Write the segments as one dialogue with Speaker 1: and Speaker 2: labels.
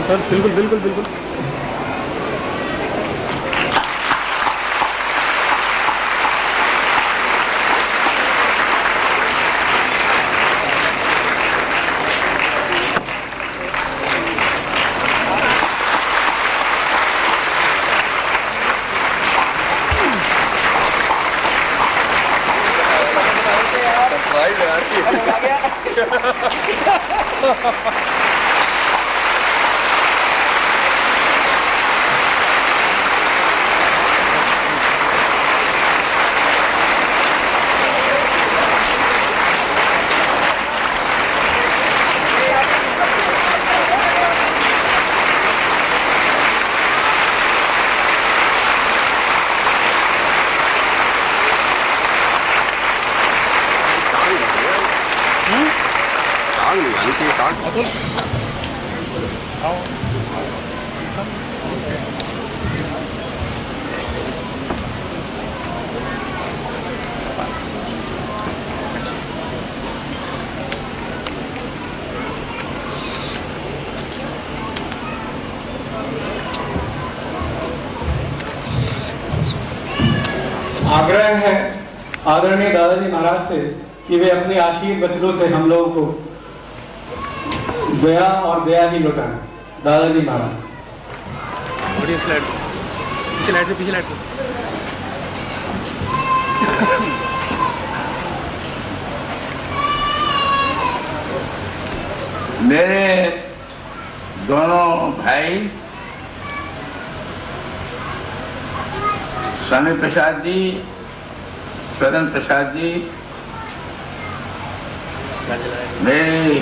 Speaker 1: Sir बिल्कुल बिल्कुल बिल्कुल।
Speaker 2: आग्रह है आदरणीय दादाजी महाराज से कि वे अपने आशीर्वाद वचनों से हम लोगों को दया और दया ही लौटाएं। दादाजी महाराज।
Speaker 1: पीछे लाइट
Speaker 3: मेरे दोनों भाई स्वामी प्रसाद जी, स्वरण प्रसाद जी, मेरी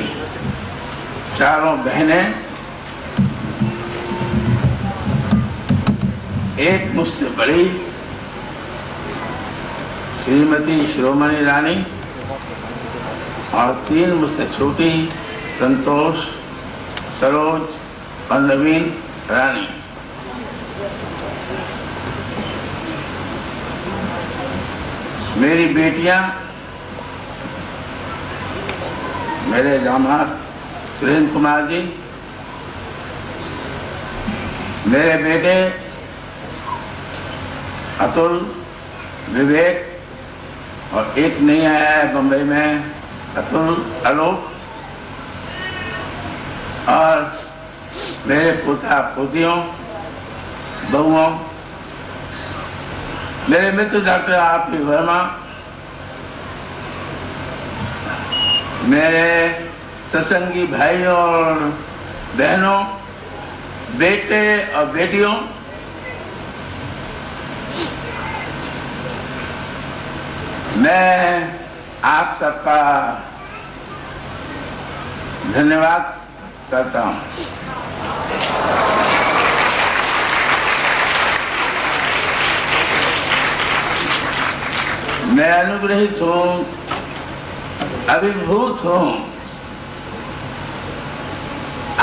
Speaker 3: चारों बहनें, एक मुझसे बड़ी श्रीमती शिरोमणि रानी और 3 मुझसे छोटी संतोष, सरोज और नवीन रानी। मेरी बेटियां, मेरे दामाद सुरेंद्र कुमार जी, मेरे बेटे अतुल, विवेक और एक नहीं आया है बंबई में, अतुल, आलोक, और मेरे पोता पोतियों, बहुओं, मेरे मित्र डॉक्टर आर.पी. वर्मा, मेरे सत्संगी भाइयों और बहनों, बेटे और बेटियों, मैं आप सबका धन्यवाद करता हूं। मैं अनुग्रहित हूं, अभिभूत हूं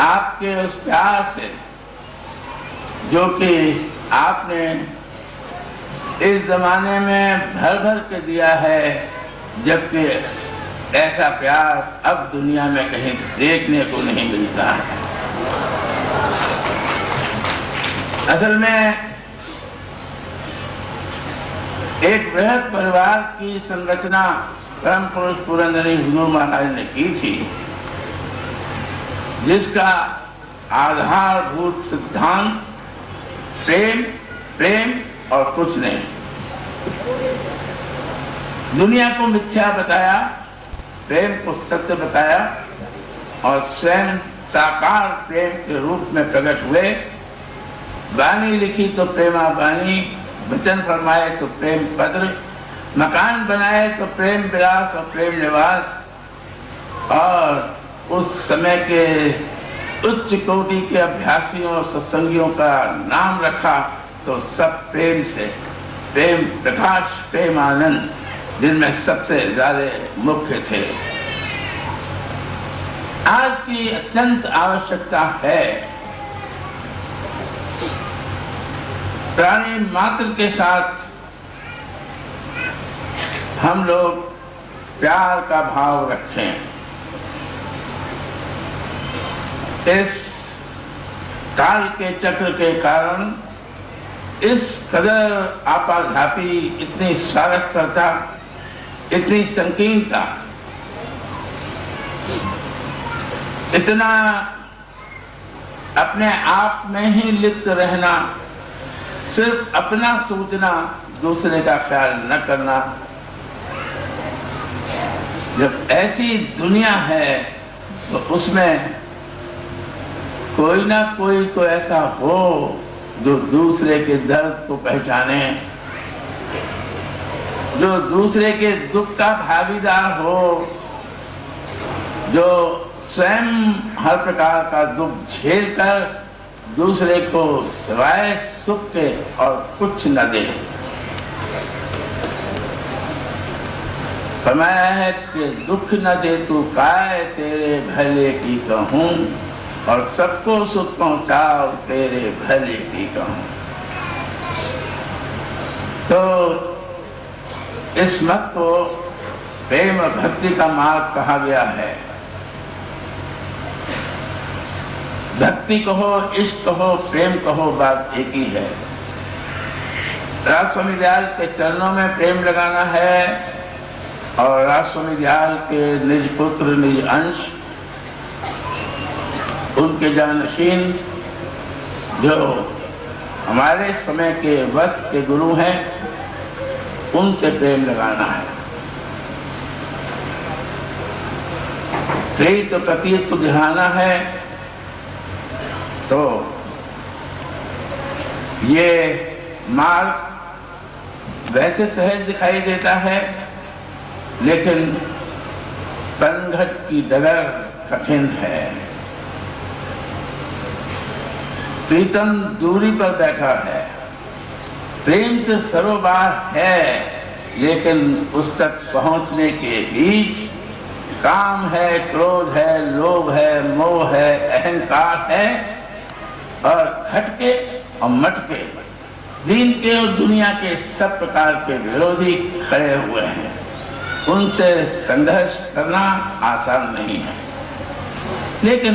Speaker 3: आपके उस प्यार से जो कि आपने इस जमाने में भर भर के दिया है, जबकि ऐसा प्यार अब दुनिया में कहीं देखने को नहीं मिलता है। असल में एक बृहद परिवार की संरचना परम पुरुष पुरंदरी हुजूर महाराज ने की थी, जिसका आधारभूत सिद्धांत प्रेम, प्रेम और कुछ नहीं। दुनिया को मिथ्या बताया, प्रेम को सत्य बताया और स्वयं साकार प्रेम के रूप में प्रकट हुए। वाणी लिखी तो प्रेमा वाणी, वचन फरमाए तो प्रेम पत्र, मकान बनाए तो प्रेम विलास और प्रेम निवास, और उस समय के उच्च कोटि के अभ्यासियों और सत्संगियों का नाम रखा तो सब प्रेम से, प्रेम प्रकाश, प्रेम आनंद, जिनमें सबसे ज्यादा मुख्य थे। आज की अत्यंत आवश्यकता है प्राणी मात्र के साथ हम लोग प्यार का भाव रखें। इस काल के चक्र के कारण इस कदर आपाधापी, इतनी स्वागतकर्ता, इतनी संकीर्णता, इतना अपने आप में ही लिप्त रहना, सिर्फ अपना सोचना, दूसरे का ख्याल न करना। जब ऐसी दुनिया है तो उसमें कोई ना कोई तो ऐसा हो जो दूसरे के दर्द को पहचाने, जो दूसरे के दुख का भागीदार हो, जो स्वयं हर प्रकार का दुख झेलकर दूसरे को सिवाय सुख के और कुछ न दे। फरमाया है कि दुख न दे तू काय तेरे भले की कहूं, और सबको सुख पहुंचाओ तेरे भले की कहूं। तो इस मत को प्रेम और भक्ति का मार्ग कहा गया है। भक्ति कहो, इश्क कहो, प्रेम कहो, बात एक ही है। राज स्वामी दयाल के चरणों में प्रेम लगाना है और राज स्वामी दयाल के निज पुत्र, निज अंश, उनके जानशीन जो हमारे समय के वक्त के गुरु हैं, उनसे प्रेम लगाना है। प्रीत प्रतीत को दिखाना है। तो ये मार्ग वैसे सहज दिखाई देता है, लेकिन पनघट की डगर कठिन है। प्रीतम दूरी पर बैठा है, प्रेम से सरोबार है, लेकिन उस तक पहुंचने के बीच काम है, क्रोध है, लोभ है, मोह है, अहंकार है, और खटके और मटके, दीन के और दुनिया के सब प्रकार के विरोधी खड़े हुए हैं। उनसे संघर्ष करना आसान नहीं है। लेकिन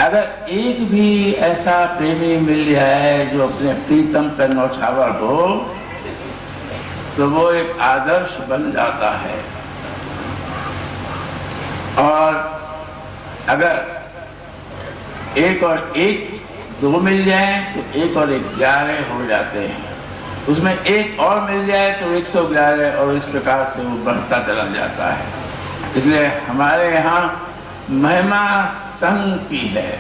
Speaker 3: अगर एक भी ऐसा प्रेमी मिल जाए जो अपने प्रीतम पर नौछावर हो, तो वो एक आदर्श बन जाता है। और अगर एक और एक दो मिल जाए तो एक और 11 हो जाते हैं। उसमें एक और मिल जाए तो 111, और इस प्रकार से वो बढ़ता चला जाता है। इसलिए हमारे यहाँ महिमा संग की है,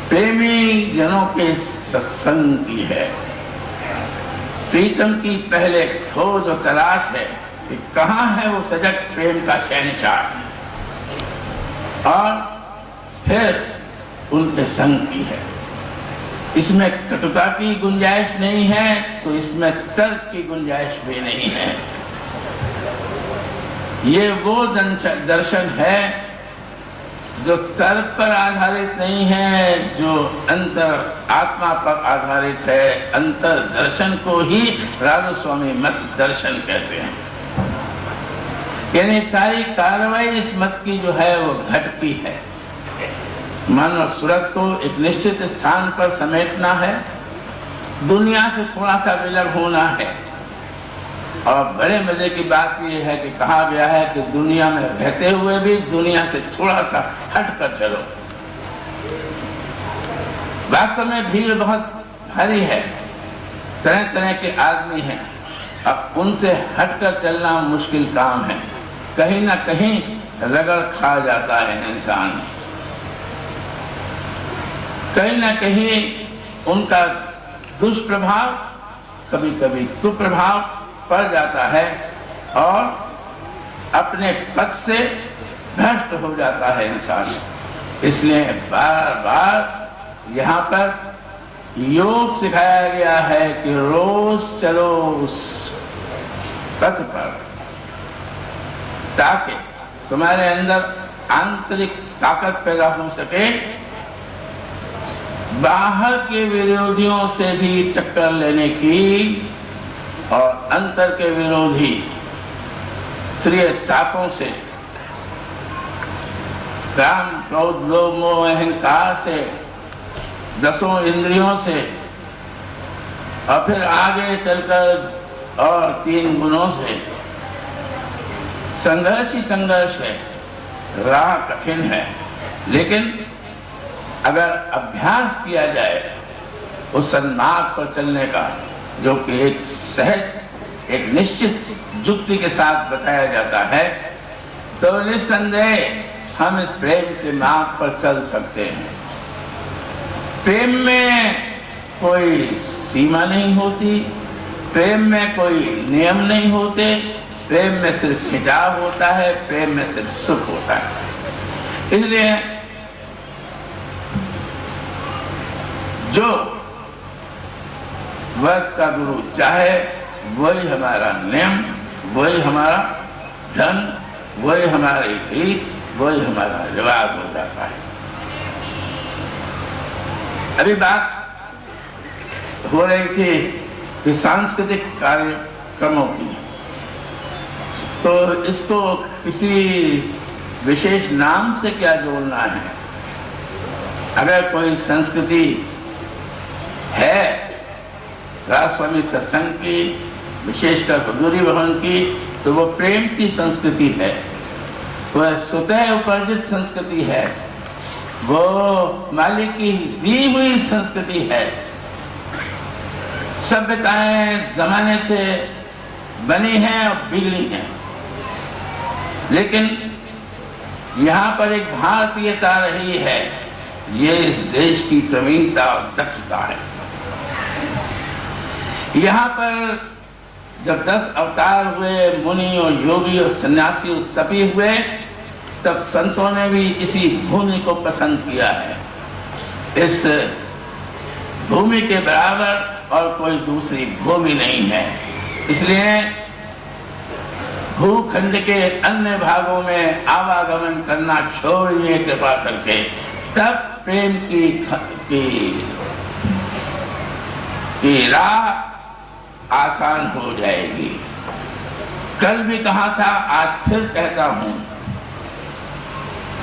Speaker 3: प्रेमी जनों के सत्संग की है। प्रीतम की पहले खोज और तलाश है कि कहाँ है वो सजग प्रेम का शहंशाह, और फिर उनके संग की है। इसमें कटुता की गुंजाइश नहीं है, तो इसमें तर्क की गुंजाइश भी नहीं है। ये वो दर्शन है जो तर्क पर आधारित नहीं है, जो अंतर आत्मा पर आधारित है। अंतर दर्शन को ही राधा स्वामी मत दर्शन कहते हैं। यानी सारी कार्रवाई इस मत की जो है वो घटती है। मन और सूरत को एक निश्चित स्थान पर समेटना है, दुनिया से थोड़ा सा विलग होना है। और बड़े मजे की बात यह है कि कहा गया है कि दुनिया में रहते हुए भी दुनिया से थोड़ा सा हट कर चलो। वास्तव में भीड़ बहुत भारी है, तरह तरह के आदमी हैं, अब उनसे हटकर चलना मुश्किल काम है। कहीं ना कहीं रगड़ खा जाता है इंसान, कहीं ना कहीं उनका दुष्प्रभाव, कभी कभी कुप्रभाव पड़ जाता है और अपने पद से भ्रष्ट हो जाता है इंसान। इसलिए बार बार यहाँ पर योग सिखाया गया है कि रोज चलो उस पथ पर, ताकि तुम्हारे अंदर आंतरिक ताकत पैदा हो सके, बाहर के विरोधियों से भी टक्कर लेने की, और अंतर के विरोधी त्रिय तापों से काम, क्रोध, लोभ, मोह, अहंकार से, 10 इंद्रियों से, और फिर आगे चलकर और 3 गुणों से संघर्ष ही संघर्ष है। राह कठिन है, लेकिन अगर अभ्यास किया जाए उस मार्ग पर चलने का, जो कि एक सहज, एक निश्चित युक्ति के साथ बताया जाता है, तो निस्संदेह हम इस प्रेम के मार्ग पर चल सकते हैं। प्रेम में कोई सीमा नहीं होती, प्रेम में कोई नियम नहीं होते, प्रेम में सिर्फ खिंचाव होता है, प्रेम में सिर्फ सुख होता है। इसलिए जो वर्ग का गुरु चाहे वही हमारा नियम, वही हमारा धन, वही हमारी रीत, वही हमारा रिवाज हो जाता है। अभी बात हो रही थी कि सांस्कृतिक कार्यक्रमों की, तो इसको किसी विशेष नाम से क्या जोड़ना है? अगर कोई संस्कृति है राजस्वामी सत्संग की, विशेषकर हुजूरी भवन की, तो वो प्रेम की संस्कृति है, वह स्वतः उपार्जित संस्कृति है, वो मालिक की दी हुई संस्कृति है। सभ्यताएं जमाने से बनी हैं और बिगड़ी हैं, लेकिन यहाँ पर एक भारतीयता रही है। ये इस देश की प्रवीणता और दक्षता है। यहाँ पर जब 10 अवतार हुए, मुनि और योगी और सन्यासी और तपी हुए, तब संतों ने भी इसी भूमि को पसंद किया है। इस भूमि के बराबर और कोई दूसरी भूमि नहीं है। इसलिए भूखंड के अन्य भागों में आवागमन करना छोड़िए कृपा करके, तब प्रेम की राह आसान हो जाएगी। कल भी कहा था, आज फिर कहता हूं,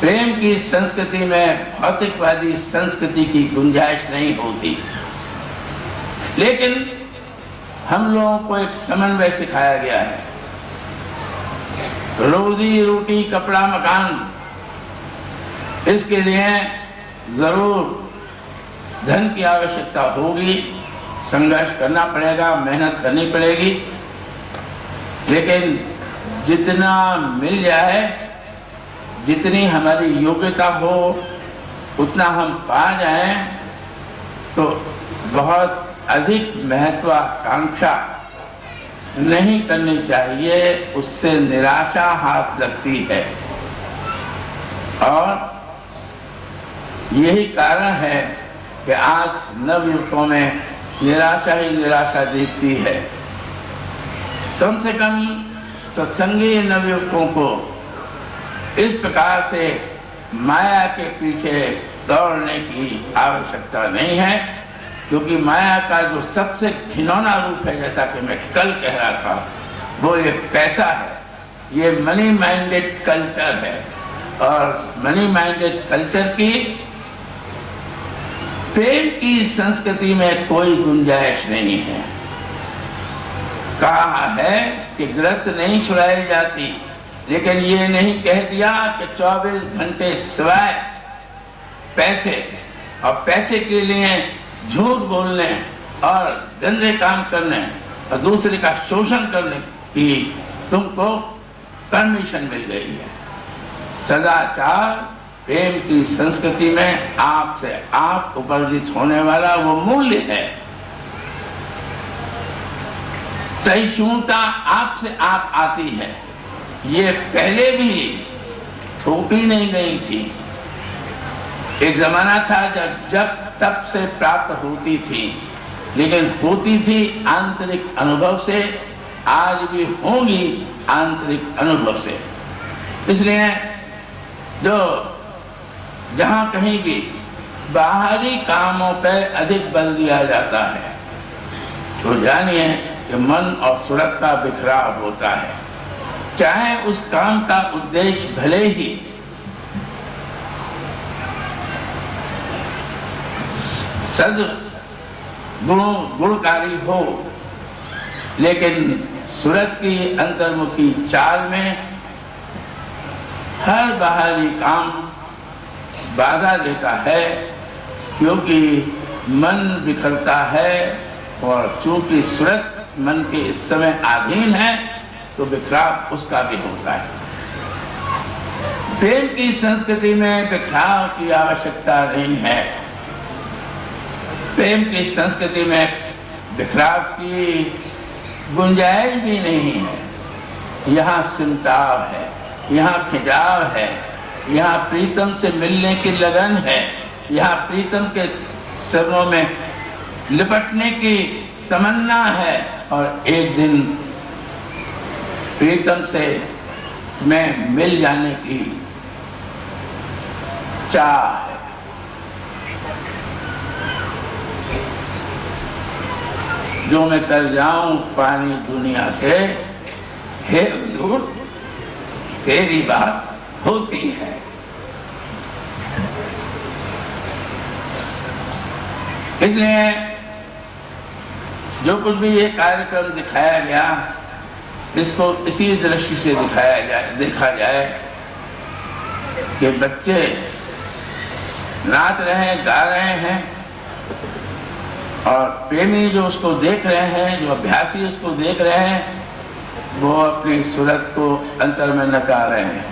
Speaker 3: प्रेम की संस्कृति में भौतिकवादी संस्कृति की गुंजाइश नहीं होती, लेकिन हम लोगों को एक समन्वय सिखाया गया है। रोजी रोटी कपड़ा मकान, इसके लिए जरूर धन की आवश्यकता होगी, संघर्ष करना पड़ेगा, मेहनत करनी पड़ेगी, लेकिन जितना मिल जाए, जितनी हमारी योग्यता हो, उतना हम पा जाएं, तो बहुत अधिक महत्वाकांक्षा नहीं करनी चाहिए। उससे निराशा हाथ लगती है, और यही कारण है कि आज नवयुवकों में निराशा ही निराशा दिखती है। कम से कम सत्संगी नवयुवकों को इस प्रकार से माया के पीछे दौड़ने की आवश्यकता नहीं है, क्योंकि माया का जो सबसे घिनौना रूप है, जैसा कि मैं कल कह रहा था, वो ये पैसा है। ये मनी माइंडेड कल्चर है, और मनी माइंडेड कल्चर की प्रेम की संस्कृति में कोई गुंजाइश नहीं है। कहा है कि ग्रस्त नहीं छुड़ाई जाती, लेकिन ये नहीं कह दिया कि 24 घंटे सिवाय पैसे और पैसे के लिए झूठ बोलने और गंदे काम करने और दूसरे का शोषण करने की तुमको परमिशन मिल गई है। सदाचार प्रेम की संस्कृति में आपसे आप उपार्जित होने वाला वो मूल्य है। सहिष्णुता आपसे आप आती है। ये पहले भी थोपी नहीं गई थी। एक जमाना था जब तब से प्राप्त होती थी, लेकिन होती थी आंतरिक अनुभव से, आज भी होंगी आंतरिक अनुभव से। इसलिए जो जहां कहीं भी बाहरी कामों पर अधिक बल दिया जाता है, तो जानिए कि मन और सूरत का बिखराव होता है। चाहे उस काम का उद्देश्य भले ही गुणकारी हो, लेकिन सूरत की अंतर्मुखी चाल में हर बाहरी काम बाधा देता है, क्योंकि मन बिखरता है और चूंकि सूरत मन के इस समय अधीन है तो बिखराव उसका भी होता है। प्रेम की संस्कृति में बिखराव की आवश्यकता नहीं है। प्रेम की संस्कृति में बिखराव की गुंजाइश भी नहीं है। यहाँ सिमटाव है, यहाँ खिंचाव है, यहाँ प्रीतम से मिलने की लगन है, यहाँ प्रीतम के चरणों में लिपटने की तमन्ना है और एक दिन प्रीतम से मैं मिल जाने की चाह है। जो मैं तर जाऊं पानी दुनिया से, हे हुजूर तेरी बात होती है। इसलिए जो कुछ भी ये कार्यक्रम दिखाया गया, इसको इसी दृष्टि से देखा जाए कि बच्चे नाच रहे हैं, गा रहे हैं और प्रेमी जो उसको देख रहे हैं, जो अभ्यासी उसको देख रहे हैं, वो अपनी सूरत को अंतर में नचा रहे हैं।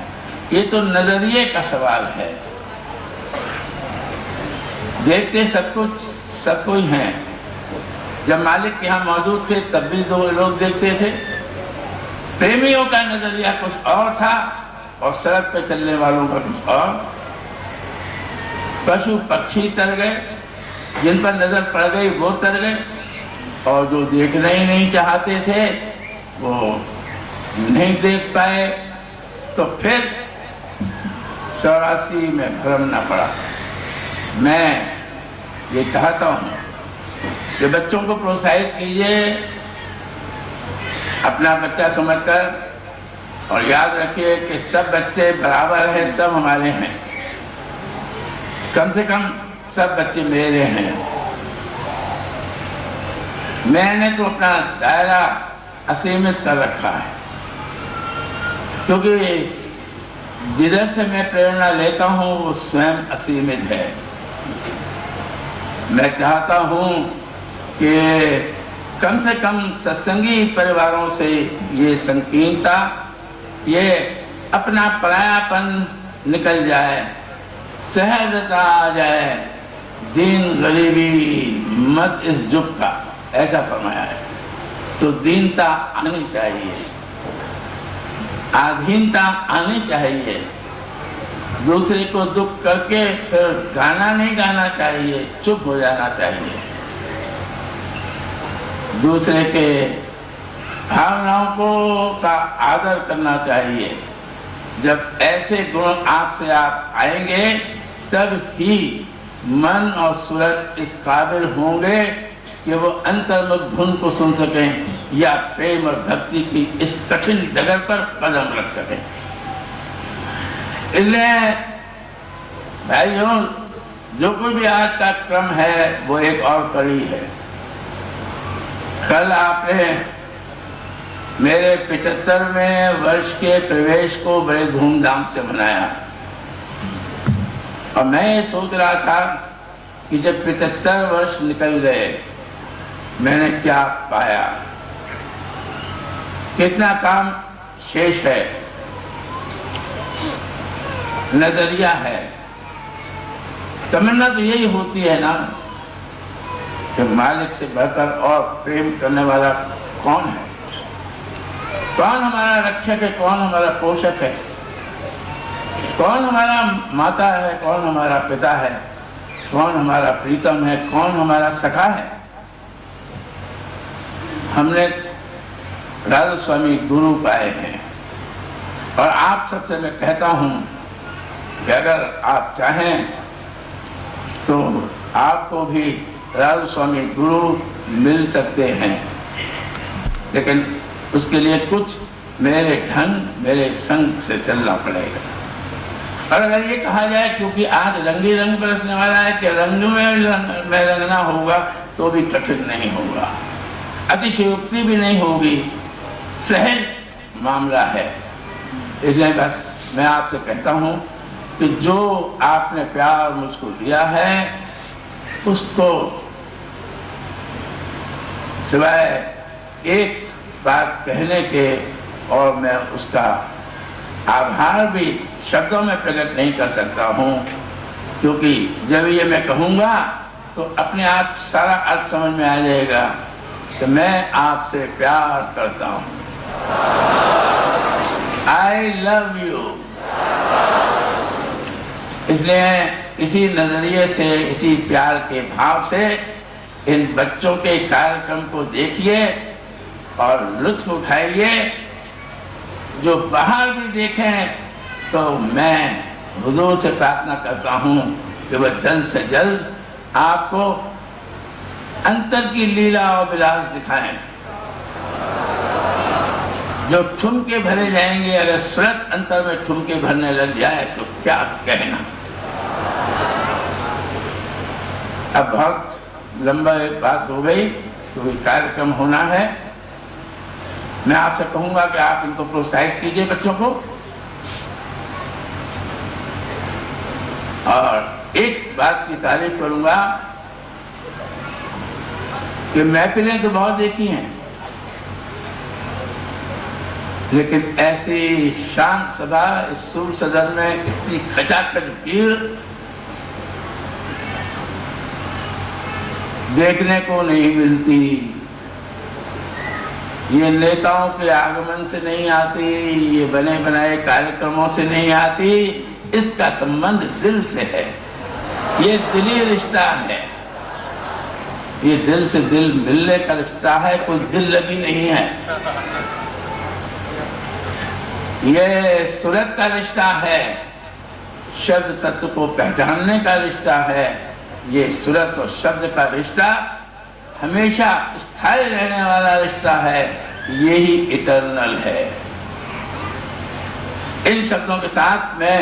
Speaker 3: ये तो नजरिए का सवाल है। देखते सब कोई हैं। जब मालिक यहाँ मौजूद थे तब भी दो लोग देखते थे। प्रेमियों का नजरिया कुछ और था और सड़क पे चलने वालों का कुछ और। पशु पक्षी तर गए, जिन पर नजर पड़ गई वो तर गए, और जो देखना ही नहीं चाहते थे वो नहीं देख पाए। तो फिर 84 में भ्रम न पड़ा। मैं ये चाहता हूँ कि बच्चों को प्रोत्साहित कीजिए अपना बच्चा समझकर, और याद रखिए कि सब बच्चे बराबर हैं, सब हमारे हैं। कम से कम सब बच्चे मेरे हैं। मैंने तो अपना दायरा असीमित कर रखा है, क्योंकि जिधर से मैं प्रेरणा लेता हूँ वो स्वयं असीमित है। मैं चाहता हूँ कि कम से कम सत्संगी परिवारों से ये संकीर्णता, ये अपना परायापन निकल जाए, सहजता आ जाए। दीन गरीबी मत इस जुग का, ऐसा फरमाया है। तो दीनता आनी चाहिए, आधीनता आनी चाहिए। दूसरे को दुख करके फिर गाना नहीं गाना चाहिए, चुप हो जाना चाहिए। दूसरे के भावनाओं को का आदर करना चाहिए। जब ऐसे गुण आपसे आप आएंगे तब ही मन और सूरत इस काबिल होंगे कि वो अंतर्मुख धुन को सुन सकें या प्रेम और भक्ति की इस कठिन डगर पर कदम रख सकें। इसलिए भाइयों, जो कुछ भी आज का क्रम है वो एक और कड़ी है। कल आपने मेरे 75वें वर्ष के प्रवेश को बड़े धूमधाम से मनाया, और मैं ये सोच रहा था कि जब 75 वर्ष निकल गए मैंने क्या पाया, कितना काम शेष है। नजरिया है। तमन्ना तो यही होती है ना कि मालिक से बढ़कर और प्रेम करने वाला कौन है, कौन हमारा रक्षक है, कौन हमारा पोषक है, कौन हमारा माता है, कौन हमारा पिता है, कौन हमारा प्रीतम है, कौन हमारा सखा है। हमने राधा स्वामी गुरु पाए हैं, और आप सबसे मैं कहता हूं कि अगर आप चाहें तो आपको भी राधा स्वामी गुरु मिल सकते हैं, लेकिन उसके लिए कुछ मेरे ढंग, मेरे संग से चलना पड़ेगा। और अगर ये कहा जाए क्योंकि आज रंगी रंग बरसने वाला है कि रंग में रंगना होगा तो भी कठिन नहीं होगा, अतिशयोक्ति भी नहीं होगी, सहज मामला है। इसलिए बस मैं आपसे कहता हूं कि जो आपने प्यार मुझको दिया है उसको सिवाय एक बात कहने के और मैं उसका आभार भी शब्दों में प्रकट नहीं कर सकता हूं, क्योंकि जब ये मैं कहूंगा तो अपने आप सारा अर्थ समझ में आ जाएगा कि मैं आपसे प्यार करता हूं। I love you. इसलिए इसी नजरिए से, इसी प्यार के भाव से इन बच्चों के कार्यक्रम को देखिए और लुत्फ उठाइए। जो बाहर भी देखें तो मैं हुजूर से प्रार्थना करता हूं कि वह जल्द से जल्द आपको अंतर की लीला और विलास दिखाएं। जो ठुमके भरे जाएंगे, अगर सूरत अंतर में ठुमके भरने लग जाए तो क्या कहना। अब बहुत लंबा एक बात हो गई, क्योंकि कार्यक्रम होना है। मैं आपसे कहूंगा कि आप इनको प्रोत्साहित कीजिए, बच्चों को। और एक बात की तारीफ करूंगा कि महफिलें तो बहुत देखी हैं, लेकिन ऐसी शांत सभा इस सूर सदन में इतनी खचाखच भीड़ देखने को नहीं मिलती। ये नेताओं के आगमन से नहीं आती, ये बने बनाए कार्यक्रमों से नहीं आती, इसका संबंध दिल से है। ये दिली रिश्ता है, ये दिल से दिल मिलने का रिश्ता है, कोई दिल लगी नहीं है। ये सूरत का रिश्ता है, शब्द तत्व को पहचानने का रिश्ता है। ये सूरत और शब्द का रिश्ता हमेशा स्थायी रहने वाला रिश्ता है, यही इटर्नल है। इन शब्दों के साथ मैं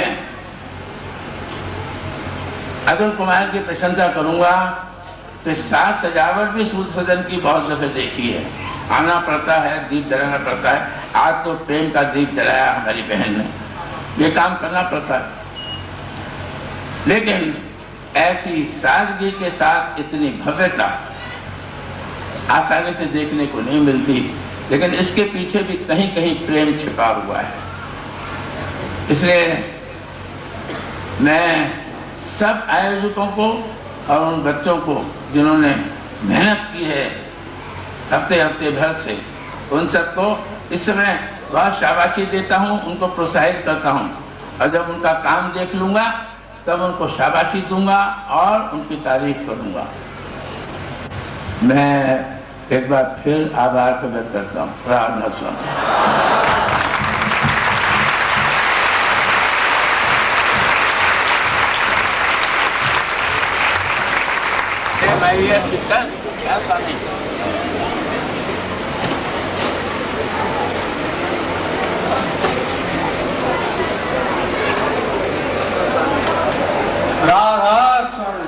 Speaker 3: अतुल कुमार की प्रशंसा करूंगा कि साज सजावट भी सूर सदन की बहुत दफे देखी है। आना पड़ता है, दीप जलाना पड़ता है। आज तो प्रेम का दीप जलाया हमारी बहन ने, ये काम करना पड़ता है। लेकिन ऐसी सादगी के साथ इतनी भव्यता आसानी से देखने को नहीं मिलती, लेकिन इसके पीछे भी कहीं कहीं प्रेम छिपा हुआ है। इसलिए मैं सब आयोजकों को और उन बच्चों को जिन्होंने मेहनत की है हफ्ते हफ्ते भर से, उन सबको इस समय बहुत शाबाशी देता हूं, उनको प्रोत्साहित करता हूं। और जब उनका काम देख लूंगा तब उनको शाबाशी दूंगा और उनकी तारीफ करूंगा। मैं एक बार फिर आभार प्रकट करता हूँ। प्रार्थना सुनो।
Speaker 2: राधा स्वामी।